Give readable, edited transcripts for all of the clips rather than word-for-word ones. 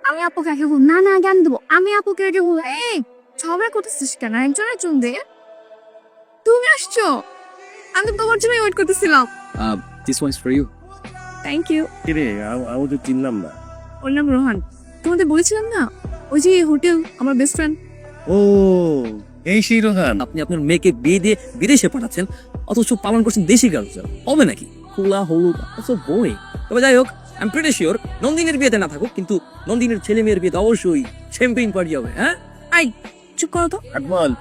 আমি আপুকে আগে বলবো, না না জ্ঞান দেবো, আমি আপুকে আগে বলবো। এই ঝগড়া করতেছিস কেন? একজন একজন দে। তুমি আসছো, আমি তো তোমার জন্য ওয়েট করতেছিলাম। This one's for you. Thank you. কিরে আমি তো চিনলাম না। ওর নাম রোহান। তোমাদের বলেছিলাম না, ওই যে হোটেল, আমার বেস্ট ফ্রেন্ড। ও এই সেই রোহান। আপনি আপনার মেয়েকে বিয়ে দিয়ে বিদেশে পাঠাচ্ছেন, অথচ পালন করছেন দেশি কালচার। হবে নাকি? খোলা হলুদ বোরিং। তবে যাই হোক, আই এম প্রিটি শিওর নন্দিনীর বিয়েতে না থাকুক, কিন্তু নন্দিনীর ছেলে মেয়ের বিয়েতে অবশ্যই শ্যাম্পেইন পার্টি হবে। হ্যাঁ, আই চুপ করো তো। আকমাল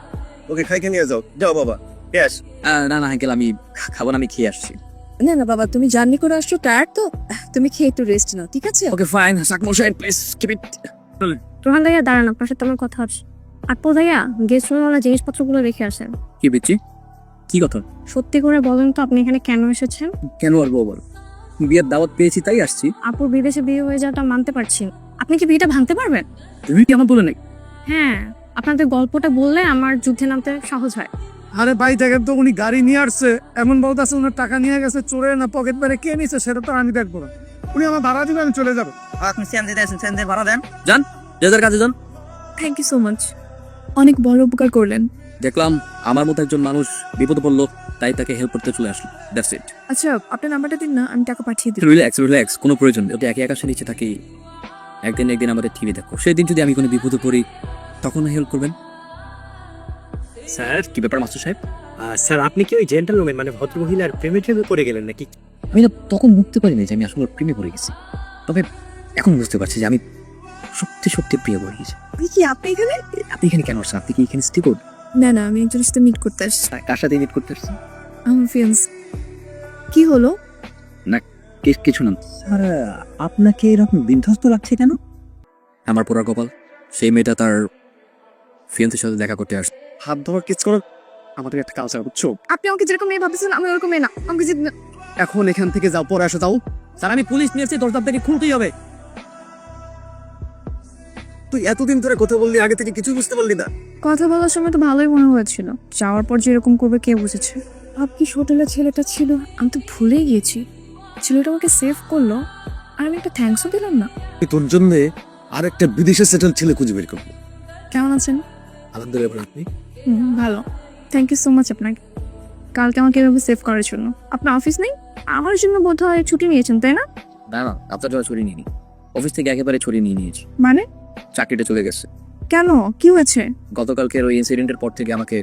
ওকে খাইকে নিয়ে যাও, যাও বাবা। ইয়েস। না না আঙ্কেল, আমি খাবো না, আমি খেয়ে আসছি। না না বাবা, তুমি জার্নি করে আসছো, টায়ার্ড তো, তুমি খেয়ে একটু রেস্ট নাও, ঠিক আছে? ওকে ফাইন, সাকমোর side please keep it. Rohan ভাইয়া দাঁড়ান, আপনার সাথে আমার কথা আছে। আপু ভাইয়া গেস্ট রুমওয়ালা জিনিসপত্রগুলো রেখে আসেন। কি বিচ্ছি? কি কথা? সত্যি করে বলেন তো, আপনি এখানে কেন এসেছেন? কেন আর বল, বিয়ের দাওয়াত পেয়েছি তাই আসছি। আপুর বিদেশে বিয়ে হয়ে যাওয়াটা মানতে পারছি, আপনি কি বিয়েটা ভাঙতে পারবেন? তুমি কি আমার বলে নাই? হ্যাঁ, আপনাদের গল্পটা বললে আমার যুদ্ধে নামতে সহজ হয়। আরে ভাই দেখেন তো, উনি গাড়ি নিয়ে আসছে, এমন বলতেছে ওনার টাকা নিয়ে গেছে চোরে না পকেট মারে কে নিছে, সেটা তো আমি দেখবো না। উনি আমার ভাড়া দিলে আমি চলে যাবো। আপনি সেন দিতে আসেন, সেন দিয়ে ভাড়া দেন। যান, যে যার কাজে যান। থ্যাংক ইউ সো মাচ, অনেক বড় উপকার করলেন। দেখলাম আমার মতো একজন মানুষ বিপদে পড়লো, তাই তাকে হেল্প করতে চলে আসলো। That's it. আচ্ছা আপনার নাম্বারটা দিন না, আমি টাকা পাঠিয়ে দিই। রিল্যাক্স, কোনো প্রয়োজন নেই। ওটা একে আকাশে নিচে থাকি, একদিন আমাদের টিভি দেখো। সেই দিন যদি আমি কোনো বিপদে পড়ি, তখন হেল্প করবেন। স্যার কি ব্যাপার মাস্টার সাহেব? স্যার আপনি কি ওই জেন্টলম্যান মানে ভদ্রমহিলার প্রেমে টেমে পড়ে গেলেন নাকি? আমি না তখন বুঝতে পারিনি যে আমি আসলে ওর প্রেমে পড়ে গেছি, তবে এখন বুঝতে পারছি যে আমি সত্যি প্রিয় পড়ে গেছি। আপনি এখানে? আপনি এখানে কেন আসছেন? আপনি কি এখানে স্টে করবেন? না না, আমি একজনের সাথে মিট করতে আসছি, কার সাথে মিট করতে আসছেন? আমার ফ্রেন্ডস। কি হলো? কিছু না। স্যার আপনাকে এরকম বিধ্বস্ত লাগছে কেন? আমার পোড়া কপাল, সেই মেয়েটা তার ফিয়ান্সের সাথে দেখা করতে আসছে। হাত ধোয়া কিস করো, আমাদের একটা কালচার, বুঝছো? আপনি আমাকে যেরকম মেয়ে ভাবতেছেন, আমি ওরকম মেয়ে না। আমাকে যে এখন এখান থেকে যাও, পরে আসো, যাও। স্যার আমি পুলিশ নিয়েছি, দরজা থেকে খুলতেই হবে। তুই এতদিন ধরে কথা বললি, আগে থেকে কিছু বুঝতে পারলি না? কথা বলার সময় তো ভালোই মনে হয়েছিল, যাওয়ার পর যে এরকম করবে কে বুঝেছে। আপনি হোটেলের ছেলেটা ছিল, আমি তো ভুলেই গিয়েছি। ছেলেটা আমাকে সেভ করলো, আর আমি একটা থ্যাঙ্কসও দিলাম না। তোর জন্য আর একটা বিদেশে সেটেল ছেলে খুঁজে বের করবো। কেমন আছেন? আলহামদুলিল্লাহ। আপনি? ভালো, থ্যাংক ইউ সো মাচ আপনাকে কালকে আমাকে এভাবে সেভ করার জন্য। আপনার অফিস নেই? আমার জন্য বোধহয় ছুটি নিয়েছেন, তাই না? না, আপনার জন্য ছড়িয়ে নিইনি, অফিস থেকে একেবারে ছড়িয়ে নিয়ে নিয়েছি। মানে চাকরিটা চলে গেছে। কেন, কি হয়েছে? গতকালকের ওই ইনসিডেন্টের পর থেকে আমাকে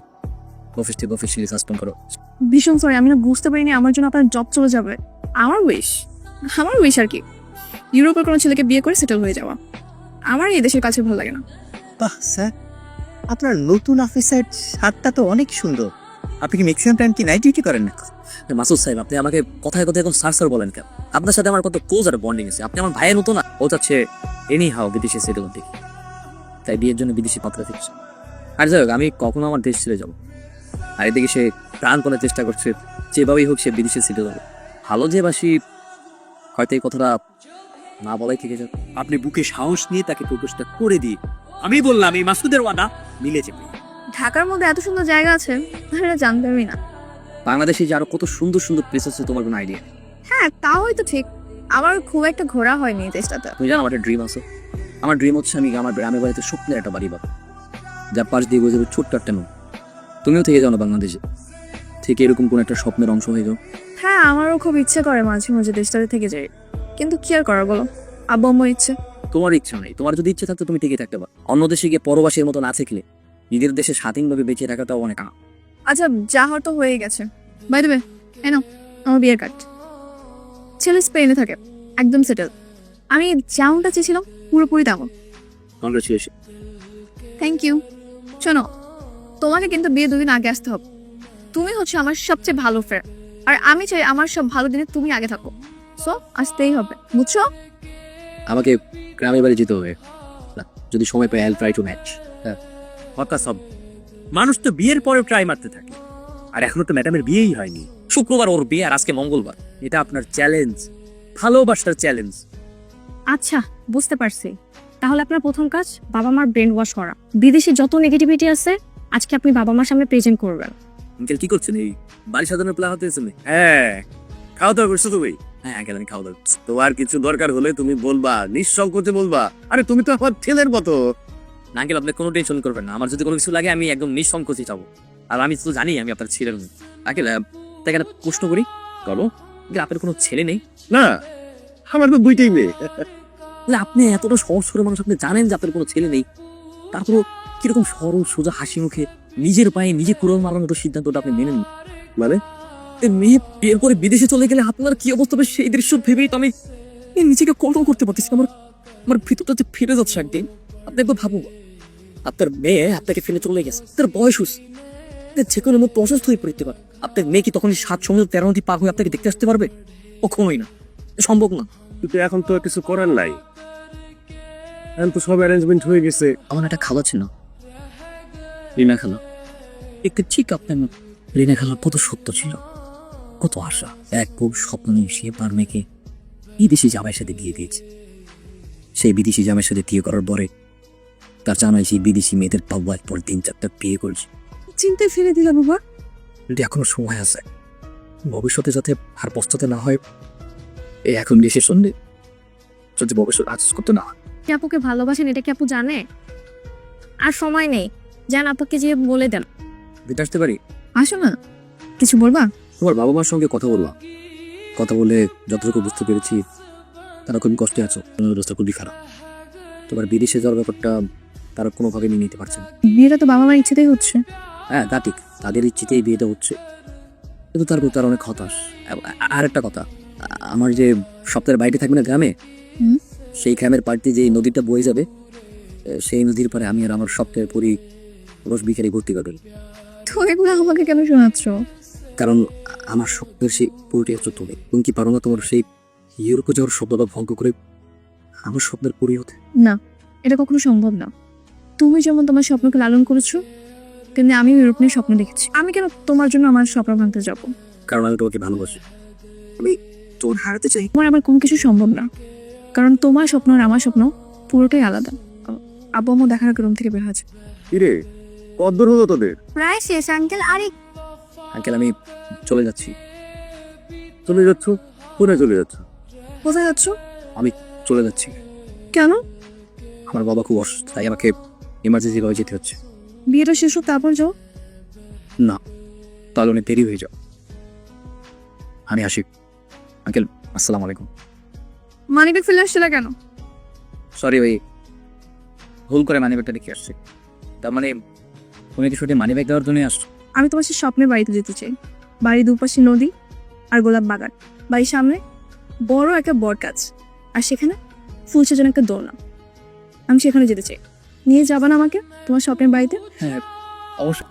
অফিসিয়ালি সাসপেন্ড করো। ভীষণ সরি, আমি না বুঝতে পারিনি আমার জন্য আপনার জব চলে যাবে। আমার উইশ আর কি, ইউরোপের কোনো ছেলেকে বিয়ে করে সেটেল হয়ে যাওয়া। আমার এই দেশের কাছে ভালো লাগে না। বাহ স্যার, আপনার নতুন অফিসের ছাদটা তো অনেক সুন্দর। আপনি কি ম্যাক্সিমাম টাইম কি নাইট ডিউটি করেন না? মাসুদ সাহেব, আপনি আমাকে কথায় এখন স্যার বলেন কেন? আপনার সাথে আমার কত ক্লোজ আর বন্ডিং আছে। আপনি আমার ভাইয়ের মতো না। ও চাচ্ছে এনি হাও বিদেশে সেটেল হতে, তাই বিয়ের জন্য বিদেশি পাত্র ফিরছে। আর যাই হোক, আমি কখনো আমার দেশ ছেড়ে যাবো। আর এদিকে সে প্রাণপণে চেষ্টা করছে, যেভাবেই হোক সে বিদেশে সেটেল হবে। ভালো যে বাসি, হয়তো এই কথাটা না বলাই থেকে যাবে। আপনি বুকে সাহস নিয়ে তাকে প্রপোজটা করে দিয়ে আমি বললাম এই মাসুদের ওয়াদা মিলেছে। ঢাকার মধ্যে এত সুন্দর জায়গা আছে, এটা জানতামই না। বাংলাদেশে যে আরো কত সুন্দর প্লেস আছে, তোমার কোনো আইডিয়া? হ্যাঁ, তাও হয়তো ঠিক, আমার খুব একটা ঘোরা হয়নি এই দেশটাতে। তুমি জানো আমার একটা ড্রিম আছে। আমার ড্রিম হচ্ছে আমি আমার গ্রামের বাড়িতে স্বপ্নের একটা বাড়ি পাবো, যার পাশ দিয়ে বয়ে যাবে ছোট্ট একটা নদী। তুমিও থেকে যাও না বাংলাদেশে, থেকে এরকম কোন একটা স্বপ্নের অংশ হয়ে যাও। হ্যাঁ, আমারও খুব ইচ্ছে করে মাঝে মাঝে দেশটাতে থেকে যাই, কিন্তু কি আর করার বলো, আব্বু আম্মুর ইচ্ছে। তোমার ইচ্ছা নেই, তোমার যদি ইচ্ছে থাকতো তুমি টিকে থাকতে পারো। অন্য দেশে গিয়ে পরবাসীর মতো না থাকলে নিজের দেশে স্বাধীনভাবে বেঁচে থাকাটাও অনেক আচ্ছা, যা হওয়ার তো হয়ে গেছে। বাই দ্য ওয়ে, এনো আমার বিয়ের কার্ড। ছেলে স্পেনে থাকে, একদম সেটেল। আমি যেমনটা চেয়েছিলাম পুরোপুরি তেমন। কংগ্রেচুলেশন। Thank you. শোনো, তোমাকে কিন্তু বিয়ে 2 দিন আগে আসতে হবে। তুমি হচ্ছে আমার সবচেয়ে ভালো ফ্রেন্ড, আর আমি চাই আমার সব ভালো দিনে তুমি আগে থাকো। সো আসতেই হবে, বুঝছো? আমাকে গ্রামের বাড়ি যেতে হবে, যদি সময় পাই I will try to match. কথা সব মানুষ তো বিয়ের পরেও ট্রাই মারতে থাকে, আর এখনো তো ম্যাডামের বিয়েই হয়নি। শুক্রবার ওর বিয়ে আর আজকে মঙ্গলবার। এটা আপনার চ্যালেঞ্জ, ভালোবাসার চ্যালেঞ্জ। আচ্ছা, বুঝতে পারছি। তাহলে আপনার প্রথম কাজ বাবা মার ব্রেন ওয়াশ করা। বিদেশে যত নেগেটিভিটি আছে আজকে আপনি বাবা মার সামনে প্রেজেন্ট করবেন। আঙ্কেল কি করছেন? এই বাড়ি সাজানোর প্ল্যান হতে হ্যাঁ, খাওয়া দাওয়া করছো তুমি? হ্যাঁ আঙ্কেল আমি খাওয়া দাওয়া করছি। তোমার কিছু দরকার হলে তুমি বলবা, নিঃসংকোচে বলবা। আরে তুমি তো আমার ছেলের মতো। না আঙ্কেল আপনি কোনো টেনশন করবেন না, আমার যদি কোনো কিছু লাগে আমি একদম নিঃসংকোচে যাবো। আর আমি তো জানি আমি আপনার ছেলের মেয়ে। আঙ্কেল তাকে একটা প্রশ্ন করি, করো আঙ্কেল আপনার কোনো ছেলে নেই? না, আমার তো দুইটাই মেয়ে। তাহলে আপনি এতটা সহজ সরল মানুষ, আপনি জানেন যে আপনার কোনো ছেলে নেই, তারপরও কিরকম সরল সোজা হাসি মুখে নিজের পায়ে নিজে কুড়াল মারানোর সিদ্ধান্তটা আপনি মেনে নিন। মানে এ মেয়ে বিয়ের করে বিদেশে চলে গেলে আপনার কি অবস্থা হবে সেই দৃশ্য ভেবেই তো আমি নিজেকে কন্ট্রোল করতে পারতেছি না। আমার ভিতরটা যে ফিরে যাচ্ছে একদিন। আপনি একবার ভাবুন, আপনার মেয়ে আপনাকে ফেলে চলে গেছে, তার বয়স হচ্ছে, যে কোনো মুহূর্তে অসুস্থ হয়ে পড়তে পারে। আপনার মেয়ে কি তখন 7 সমুদ্র 13 নদী পার হয়ে আপনাকে দেখতে আসতে পারবে? কখনোই না, সম্ভব না। কিন্তু এখন তো আর কিছু করার নাই, এখন তো সব অ্যারেঞ্জমেন্ট হয়ে গেছে। আমার একটা খালা ছিল, রিনা খালা। একটু ঠিক আপনার রিনা খালার কত সত্য ছিল, কত আশা, এক খুব স্বপ্ন নিয়ে সে পার মেয়েকে বিদেশি জামাইয়ের সাথে বিয়ে দিয়েছে। সেই বিদেশি জামাইয়ের সাথে বিয়ে করার পরে তার জানাই সেই বিদেশি মেয়েদের পাওয়া পর 3-4টা বিয়ে করেছে। চিন্তায় ফেলে দিলাম বাবা। কিন্তু এখনো সময় আছে, ভবিষ্যতে যাতে আর পস্তাতে না হয়, এই এখন ডিসিশন নিয়ে যদি ভবিষ্যৎ আফসোস করতে না হয়। কি আপুকে ভালোবাসেন এটা কি আপু জানে? আর সময় নেই, যান আপুকে যে বলে দেন। দিতে আসতে পারি? আসো না, কিছু বলবা? তোমার বাবা মার সঙ্গে কথা বললাম, কথা বলে যতটুকু বুঝতে পেরেছি তারা খুবই কষ্টে আছো, অবস্থা খুবই খারাপ। তোমার বিদেশে যাওয়ার ব্যাপারটা তারা কোনোভাবে মেনে নিতে পারছে না। বিয়েটা তো বাবা মার ইচ্ছেতেই হচ্ছে। হ্যাঁ তা ঠিক, তাদের ইচ্ছেতেই বিয়েটা হচ্ছে, কিন্তু তারপর তারা অনেক হতাশ। আর একটা কথা, আমার যে সপ্তাহের বাইরে থাকবে না গ্রামে, হুম। সেই গ্রামের পাড়তে যে নদীটা বয়ে যাবে, সেই নদীর পারে আমি আর আমার সপ্তাহের পরই রোজ বিকালে ঘুরতে পারবেন। তো এগুলো আমাকে কেন শোনাচ্ছ? কারণ আমার স্বপ্নের সেই পুরোটি হচ্ছে তুমি কি পারো না তোমার সেই ইউরোপে যাওয়ার শব্দটা ভঙ্গ করে আমার স্বপ্নের পরি হতে? না, এটা কখনো সম্ভব না। তুমি যেমন তোমার স্বপ্নকে লালন করেছো, তেমনি আমিও ইউরোপ নিয়ে স্বপ্ন দেখেছি। আমি কেন তোমার জন্য আমার স্বপ্ন ভাঙতে যাবো? কারণ আমি তোমাকে ভালোবাসি, আমি তোর হারাতে চাই। তোমার আমার কোনো কিছু সম্ভব না, কারণ তোমার স্বপ্ন আর আমার স্বপ্ন পুরোটাই আলাদা। আব্বু আম্মু দেখার রুম থেকে বের হয়েছে। কিরে, কদ্দূর হলো তোদের? প্রায় শেষ আঙ্কেল। আরে আঙ্কেল আমি চলে যাচ্ছি। চলে যাচ্ছ? কোথায় চলে যাচ্ছ? কোথায় যাচ্ছ? আমি চলে যাচ্ছি, কেন? আমার বাবা খুব অসুস্থ, তাই আমাকে ইমার্জেন্সি ভাবে যেতে হচ্ছে। বিয়েটা শেষ হোক তারপর যাও। না, তাহলে অনেক দেরি হয়ে যাও। আমি আসি। আঙ্কেল আসসালামু আলাইকুম। মানিব্যাগ ফেলে আসছিল কেন? সরি ভাই, ভুল করে মানিব্যাগটা রেখে আসছি। তার মানে তুমি কি শুধু মানিব্যাগ দেওয়ার জন্যই আসছো? আমি তোমার সেই স্বপ্নের বাড়িতে যেতে চাই। বাড়ির দুপাশে নদী আর গোলাপ বাগান, বাড়ির সামনে বড় একটা বট গাছ, আর সেখানে ফুল সাজানো একটা দোলনা। আমি সেখানে যেতে চাই। নিয়ে যাবা না আমাকে তোমার স্বপ্নের বাড়িতে? হ্যাঁ অবশ্যই।